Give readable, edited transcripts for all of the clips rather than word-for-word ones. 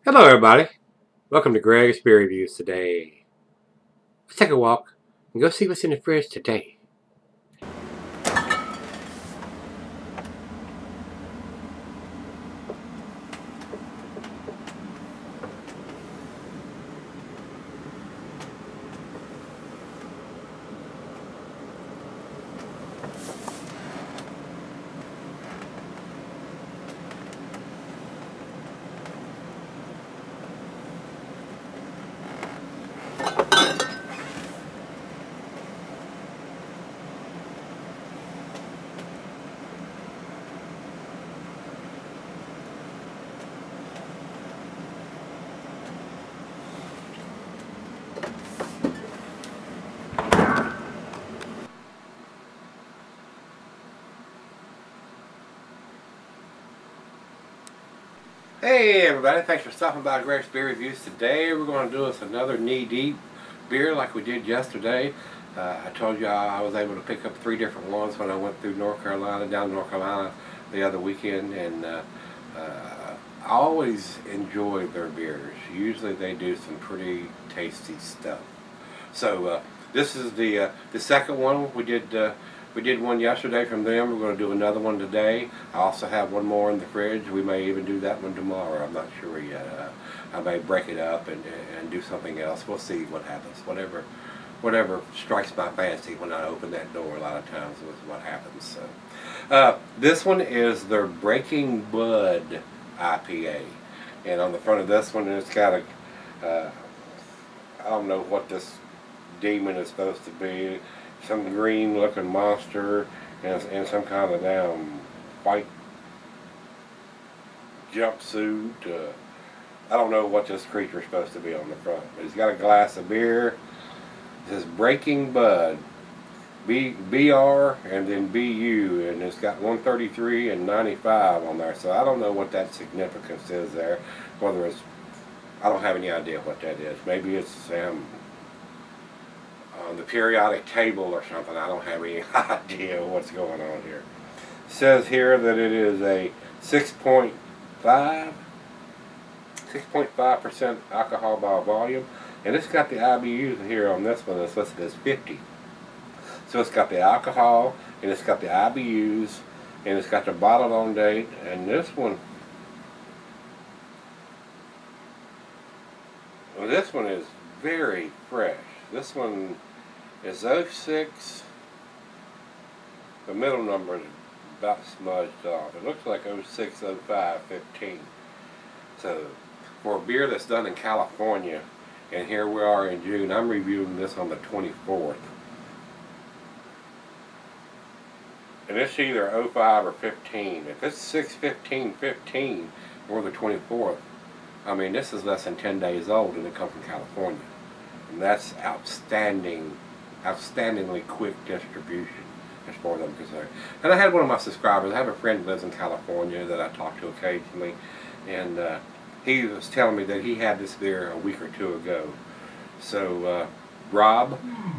Hello everybody, welcome to Gregsbeerreviews today. Let's take a walk and go see what's in the fridge today. Hey everybody, thanks for stopping by Gregsbeerreviews. Today we're going to do us another knee-deep beer like we did yesterday. I told you I was able to pick up 3 different ones when I went through North Carolina, down to North Carolina the other weekend, and I always enjoy their beers. Usually they do some pretty tasty stuff. So this is the second one. We did one yesterday from them. We're going to do another one today. I also have one more in the fridge. We may even do that one tomorrow. I'm not sure yet. I may break it up and do something else. We'll see what happens. Whatever strikes my fancy when I open that door a lot of times is what happens. So this one is their Breaking Bud IPA. And on the front of this one it's got a, I don't know what this demon is supposed to be. Some green looking monster and some kind of damn white jumpsuit. I don't know what this creature is supposed to be on the front. But he's got a glass of beer. It says Breaking Bud. BR and then BU, and it's got 133 and 95 on there. So I don't know what that significance is there. Whether it's, I don't have any idea what that is. Maybe it's on the periodic table or something. I don't have any idea what's going on here. It says here that it is a 6.5% alcohol by volume, and it's got the IBUs here on this one that's listed as 50. So it's got the alcohol, and it's got the IBUs, and it's got the bottled on date, and this one, well, this one is very fresh. This one is 06. The middle number is about smudged off. It looks like 06, 05, 15. So for a beer that's done in California, and here we are in June, I'm reviewing this on the 24th. And it's either 05 or 15. If it's 6/15/15 or the 24th, I mean, this is less than 10 days old and it comes from California. And that's outstandingly quick distribution as far as I'm concerned. And I had one of my subscribers, I have a friend who lives in California that I talk to occasionally, and he was telling me that he had this beer a week or 2 ago. So Rob,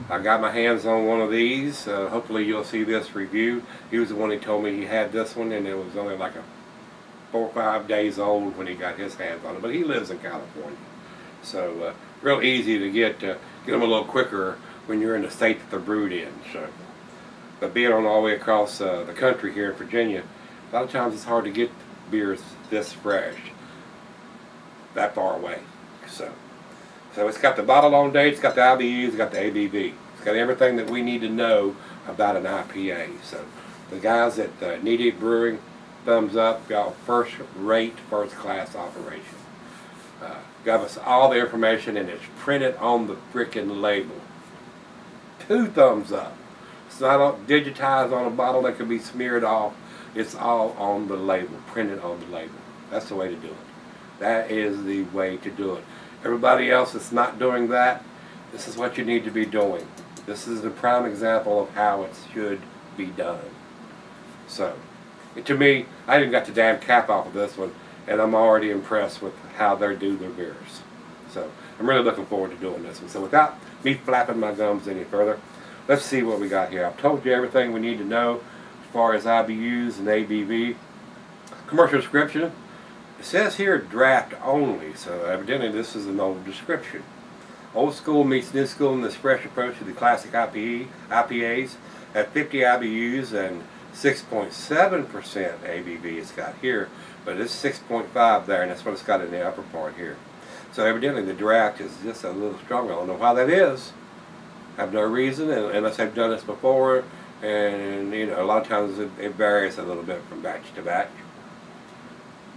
I got my hands on one of these. Hopefully you'll see this review. He was the one who told me he had this one, and it was only like 4 or 5 days old when he got his hands on it. But he lives in California, so real easy to get them a little quicker when you're in the state that they're brewed in. So, but being on all the way across the country here in Virginia, a lot of times it's hard to get beers this fresh that far away. So it's got the bottle on date, it's got the IBUs, it's got the ABV. It's got everything that we need to know about an IPA. So the guys at Knee Deep Brewing, thumbs up. Y'all first-rate, first-class operation. Got us all the information, and it's printed on the frickin' label. 2 thumbs up. It's not digitized on a bottle that can be smeared off. It's all on the label, printed on the label. That's the way to do it. That is the way to do it. Everybody else that's not doing that, this is what you need to be doing. This is the prime example of how it should be done. So, to me, I even got the damn cap off of this one, and I'm already impressed with how they do their beers. So, I'm really looking forward to doing this one. So, without me flapping my gums any further, let's see what we got here. I've told you everything we need to know as far as IBUs and ABV. Commercial description. It says here draft only, so evidently this is an old description. Old school meets new school in this fresh approach to the classic IPAs at 50 IBUs and 6.7% ABV it's got here, but it's 6.5 there, and that's what it's got in the upper part here. So evidently the draft is just a little stronger. I don't know why that is. I have no reason, unless I've done this before, and you know, a lot of times it varies a little bit from batch to batch.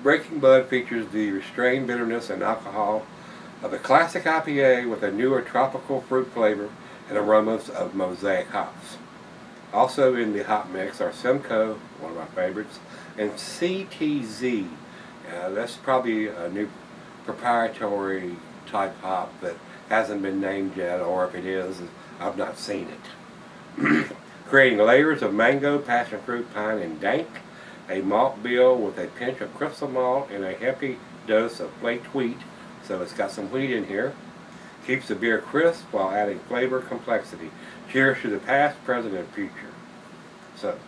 Breaking Bud features the restrained bitterness and alcohol of the classic IPA with a newer tropical fruit flavor and aromas of mosaic hops. Also in the hop mix are Simcoe, one of my favorites, and CTZ. That's probably a new proprietary type hop that hasn't been named yet, or if it is, I've not seen it. Creating layers of mango, passion fruit, pine, and dank. A malt bill with a pinch of crystal malt and a healthy dose of flaked wheat, so it's got some wheat in here. Keeps the beer crisp while adding flavor complexity. Cheers to the past, present, and future. So,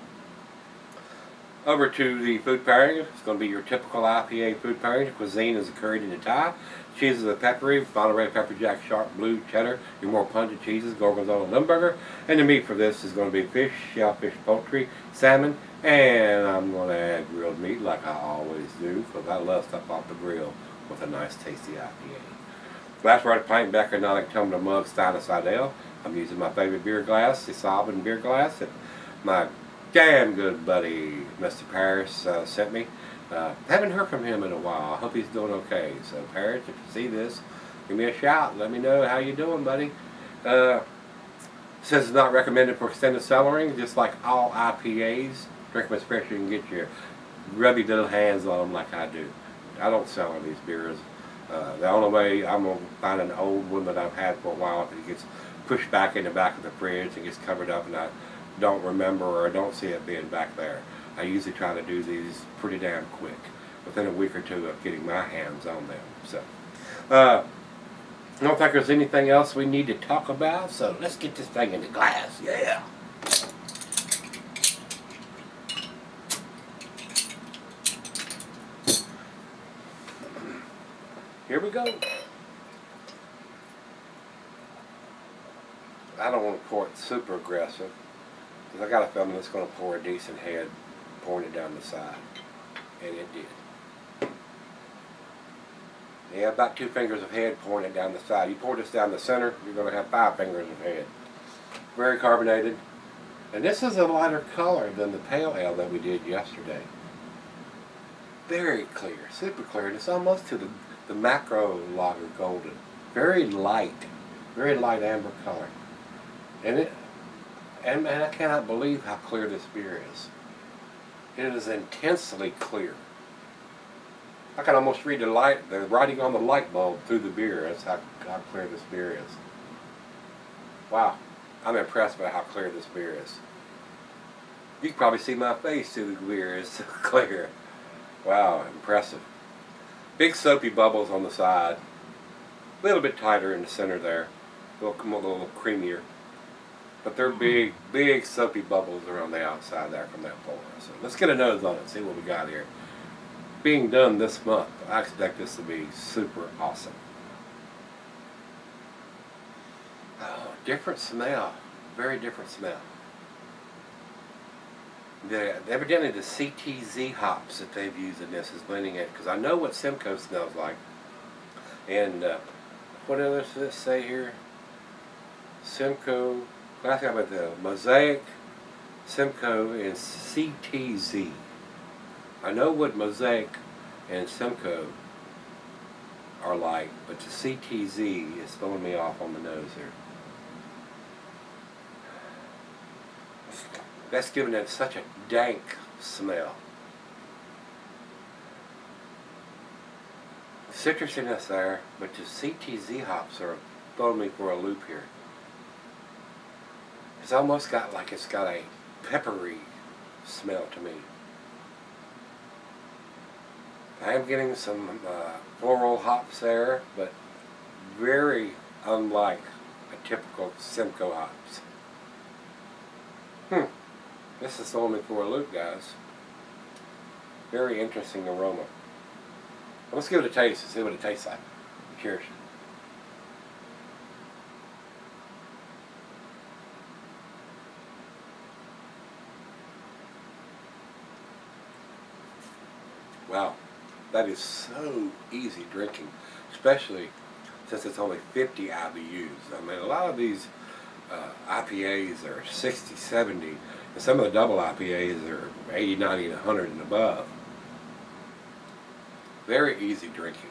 over to the food pairing. It's going to be your typical IPA food pairing. The cuisine is curried in the Thai. Cheeses are peppery, Monterey pepper jack, sharp blue, cheddar. Your more pungent cheeses, gorgonzola, limburger. And the meat for this is going to be fish, shellfish, poultry, salmon, and I'm going to add grilled meat like I always do, because I love stuff off the grill with a nice tasty IPA. Glass right pint back in a tumbler mug, Steiner Seidel. I'm using my favorite beer glass, the Sovereign beer glass that my damn good buddy Mr. Parrish sent me. Haven't heard from him in a while. I hope he's doing okay. So Parrish, if you see this, give me a shout. Let me know how you doing, buddy. Says it's not recommended for extended cellaring, just like all IPAs. Drink them as fresh as you can get your grubby little hands on them like I do. I don't cellar these beers. The only way I'm going to find an old one that I've had for a while, if it gets pushed back in the back of the fridge and gets covered up and I don't remember or I don't see it being back there. I usually try to do these pretty damn quick, within a week or two of getting my hands on them. So, I don't think there's anything else we need to talk about, so let's get this thing in the glass. Yeah! Here we go. I don't want to pour it super aggressive, because I got a feeling it's going to pour a decent head, pouring it down the side. And it did. Yeah, about 2 fingers of head pouring it down the side. You pour this down the center, you're going to have 5 fingers of head. Very carbonated. And this is a lighter color than the pale ale that we did yesterday. Very clear, super clear. And it's almost to the macro lager golden. Very light amber color. And I cannot believe how clear this beer is. It is intensely clear. I can almost read the writing on the light bulb through the beer. That's how clear this beer is. Wow, I'm impressed by how clear this beer is. You can probably see my face through the beer. It's so clear. Wow, impressive. Big soapy bubbles on the side. A little bit tighter in the center there. A little creamier. But they're big soapy bubbles around the outside there from that pour. So let's get a nose on it and see what we got here. Being done this month, I expect this to be super awesome. Oh, different smell. Very different smell. Evidently the CTZ hops that they've used in this is blending it, because I know what Simcoe smells like. And what else does this say here? Simcoe, I think about the Mosaic, Simcoe, and CTZ. I know what Mosaic and Simcoe are like, but the CTZ is throwing me off on the nose here. That's giving it such a dank smell. Citrusiness there, but the CTZ hops are throwing me for a loop here. It's almost got like it's got a peppery smell to me. I am getting some floral hops there, but very unlike a typical Simcoe hops. This is throwing me for a loop, guys. Very interesting aroma. Let's give it a taste and see what it tastes like. Cheers. Wow, that is so easy drinking, especially since it's only 50 IBUs. I mean, a lot of these IPAs are 60, 70, and some of the double IPAs are 80, 90, and 100 and above. Very easy drinking.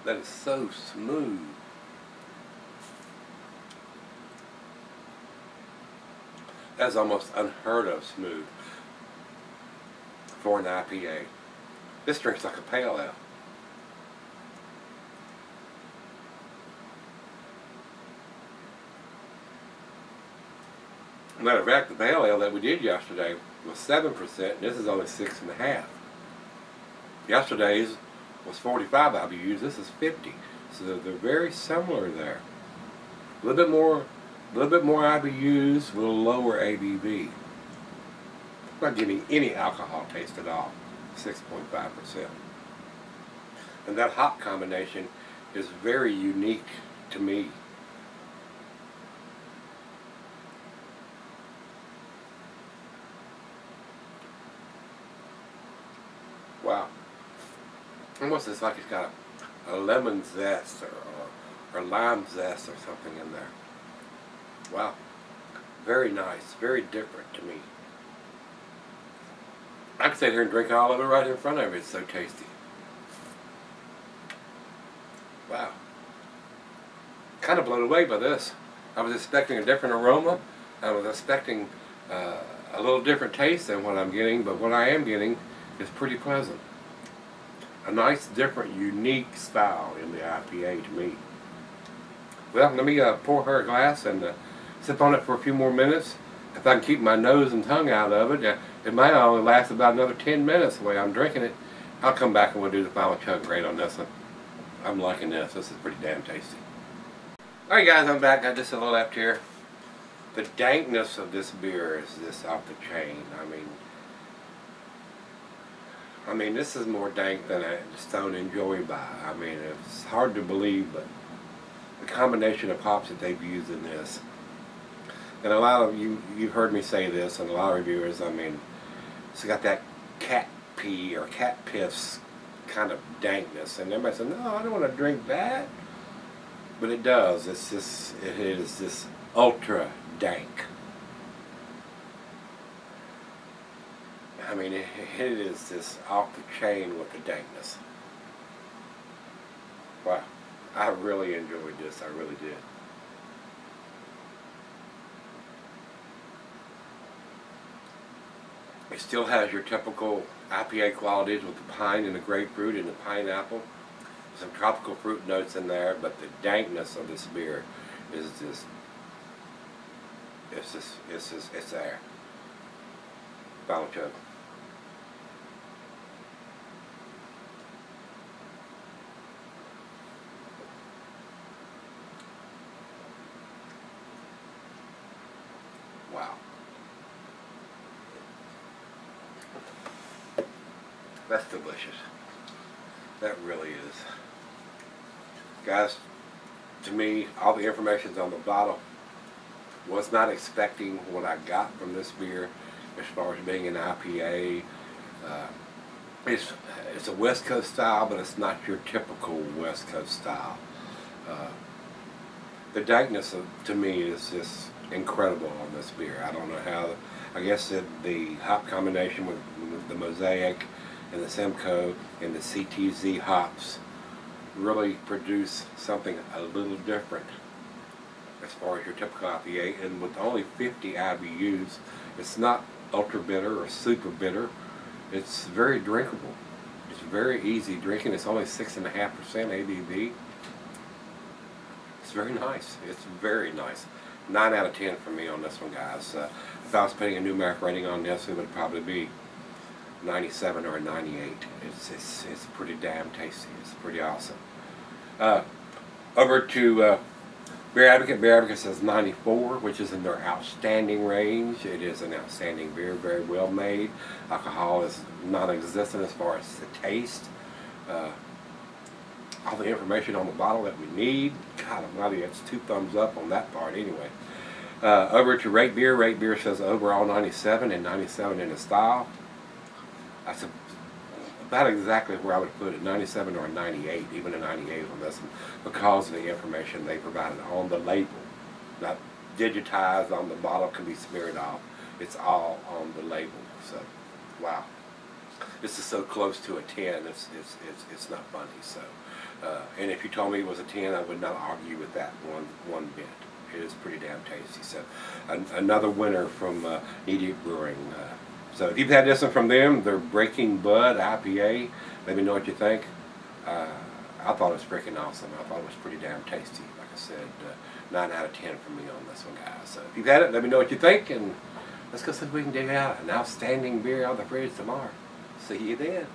That is so smooth. That's almost unheard of smooth for an IPA. This drinks like a pale ale. Matter of fact, the pale ale that we did yesterday was 7%, and this is only 6.5%. Yesterday's was 45 IBUs. This is 50, so they're very similar there. A little bit more IBUs, a little lower ABV. Not getting any alcohol taste at all. 6.5%. And that hop combination is very unique to me. Wow. Almost it's like it's got a lemon zest or lime zest or something in there. Wow. Very nice. Very different to me. I could sit here and drink all of it right in front of me. It's so tasty. Wow. Kind of blown away by this. I was expecting a different aroma. I was expecting a little different taste than what I'm getting, but what I am getting is pretty pleasant. A nice, different, unique style in the IPA to me. Well, let me pour her a glass and sip on it for a few more minutes. If I can keep my nose and tongue out of it, it might only last about another 10 minutes the way I'm drinking it. I'll come back and we'll do the final chug grade on this one. I'm liking this. This is pretty damn tasty. Alright guys, I'm back. Got just a little left here. The dankness of this beer is just off the chain. I mean, this is more dank than a Stone Enjoy by. I mean, it's hard to believe, but the combination of hops that they've used in this. And a lot of you've heard me say this, and a lot of reviewers, I mean, it's got that cat pee or cat piss kind of dankness. And everybody says, no, I don't want to drink that. But it does. It is this ultra dank. I mean, it is just off the chain with the dankness. Wow. I really enjoyed this. I really did. It still has your typical IPA qualities with the pine and the grapefruit and the pineapple. Some tropical fruit notes in there, but the dankness of this beer is just, it's there. Final chug. Wow. That's delicious. That really is. Guys, to me, all the information's on the bottle. Was not expecting what I got from this beer as far as being an IPA. It's a West Coast style, but it's not your typical West Coast style. The dankness to me is just incredible on this beer. I don't know how. I guess the hop combination with the Mosaic and the Simcoe and the CTZ hops really produce something a little different as far as your typical IPA. And with only 50 IBUs, it's not ultra bitter or super bitter. It's very drinkable. It's very easy drinking. It's only 6.5% ABV. It's very nice. It's very nice. 9 out of 10 for me on this one, guys. If I was putting a numeric rating on this, it would probably be 97 or a 98. It's pretty damn tasty. It's pretty awesome. Over to Beer Advocate says 94, which is in their outstanding range. It is an outstanding beer, very well made. Alcohol is non-existent as far as the taste. All the information on the bottle that we need. God almighty, that's 2 thumbs up on that part anyway. Over to Rate Beer. Rate Beer says overall 97 and 97 in the style. That's about exactly where I would put it, 97 or a 98, even a 98 on this one, because of the information they provided on the label. Not digitized on the bottle, can be smeared off. It's all on the label. So, wow. This is so close to a 10, it's not funny. So, and if you told me it was a 10, I would not argue with that one bit. It is pretty damn tasty. So, another winner from Idiot Brewing. So if you've had this one from them, their Breaking Bud IPA, let me know what you think. I thought it was freaking awesome. I thought it was pretty damn tasty. Like I said, 9 out of 10 for me on this one, guys. So if you've had it, let me know what you think, and let's go see if we can dig out an outstanding beer out of the fridge tomorrow. See you then.